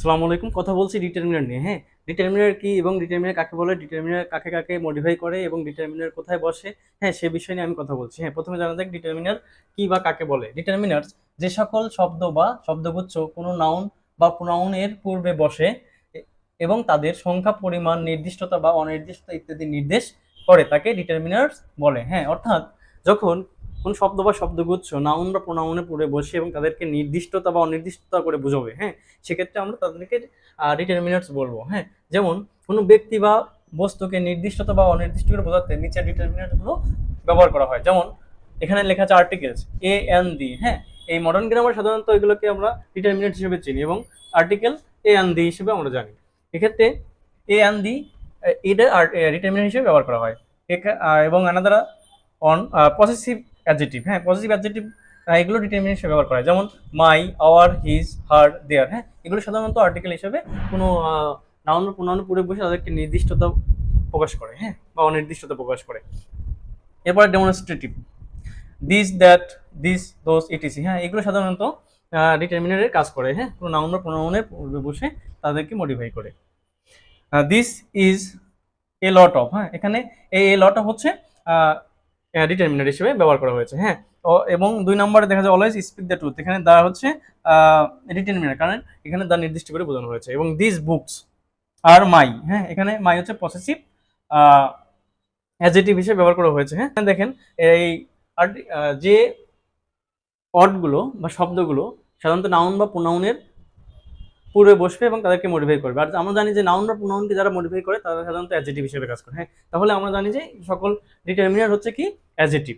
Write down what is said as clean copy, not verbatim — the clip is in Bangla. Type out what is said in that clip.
আসসালামু আলাইকুম। কথা বলছি ডিটারমিনার নিয়ে। হ্যাঁ, ডিটারমিনার কি এবং ডিটারমিনার কাকে বলে, ডিটারমিনার কাকে কাকে মডিফাই করে এবং ডিটারমিনার কোথায় বসে, হ্যাঁ সে বিষয় নিয়ে আমি কথা বলছি। হ্যাঁ, প্রথমে জানা যাক ডিটারমিনার কি বা কাকে বলে। ডিটারমিনার্স যে সকল শব্দ বা শব্দগুচ্ছ কোনো নাউন বা প্রোনাউনের পূর্বে বসে এবং তাদের সংখ্যা, পরিমাণ, নির্দিষ্টতা বা অনির্দিষ্টতা ইত্যাদি নির্দেশ করে তাকে ডিটারমিনার্স বলে। হ্যাঁ, অর্থাৎ যখন কোন শব্দ বা শব্দগুচ্ছ নাউন বা প্রোনাউনের পূর্বে বসে এবং তাদেরকে নির্দিষ্টতা বা অনির্দিষ্টতা করে বোঝাবে, হ্যাঁ সেক্ষেত্রে আমরা তাদেরকে ডিটারমিনার্স বলবো। হ্যাঁ, যেমন কোনো ব্যক্তি বা বস্তুকে নির্দিষ্টতা বা অনির্দিষ্ট করে বোঝাতে নিচের ডিটারমিনারগুলো ব্যবহার করা হয়। যেমন এখানে লেখা আছে আর্টিকেলস এ এন দি। হ্যাঁ, এই মডার্ন গ্রামার সাধারণত এগুলোকে আমরা ডিটারমিনার হিসেবে চিনি এবং আর্টিকেল এ এন দি হিসেবে আমরা জানি। এক্ষেত্রে এ এন দি এটা ডিটারমিনার হিসেবে ব্যবহার করা হয়। এবং আনাদার অন পসেসিভ অ্যাডজেক্টিভ। হ্যাঁ, পসেসিভ অ্যাডজেক্টিভ এগুলো ডিটারমিনার হিসেবে ব্যবহার করা হয়। যেমন মাই, আওয়ার, হিজ, হার, দেয়ার। হ্যাঁ, এগুলো সাধারণত আর্টিকেল হিসেবে কোনো নাউন বা প্রোনাউন পূর্বে বসে তাদেরকে নির্দিষ্টতা প্রকাশ করে, হ্যাঁ বা অনির্দিষ্টতা প্রকাশ করে। এরপরে demonstrative this, that, this, those, etc. হ্যাঁ, এগুলো সাধারণত ডিটারমিনারের কাজ করে। হ্যাঁ, কোনো নাউন বা প্রোনাউনের পূর্বে বসে তাদেরকে মডিফাই করে। This is a lot of. হ্যাঁ, এখানে এই এ লট অফ হচ্ছে ডিটারমিনার হিসেবে ব্যবহার করা হয়েছে। হ্যাঁ, এবং 2 নম্বরে দেখা যায় অলওয়েজ স্পিক দ্য ট্রুথ। এখানে দা হচ্ছে ডিটারমিনার, কারণ এখানে দা নির্দিষ্ট করে বোঝানো হয়েছে। এবং দিস বুকস আর মাই। হ্যাঁ, এখানে মাই হচ্ছে পসেসিভ অ্যাডজেক্টিভ হিসেবে ব্যবহার করা হয়েছে। হ্যাঁ, দেখেন এই যে ওয়ার্ডগুলো বা শব্দগুলো সাধারণত নাউন বা প্রোনাউনের পূর্বে বসবে এবং তাদেরকে মডিফাই করবে। আর আমরা জানি যে নাউন বা প্রোনাউনকে যারা মডিফাই করে তারা সাধারণত অ্যাডজেক্টিভ হিসেবে কাজ করে। হ্যাঁ, তাহলে আমরা জানি যে সকল ডিটারমিনার হচ্ছে কি অ্যাডজেক্টিভ।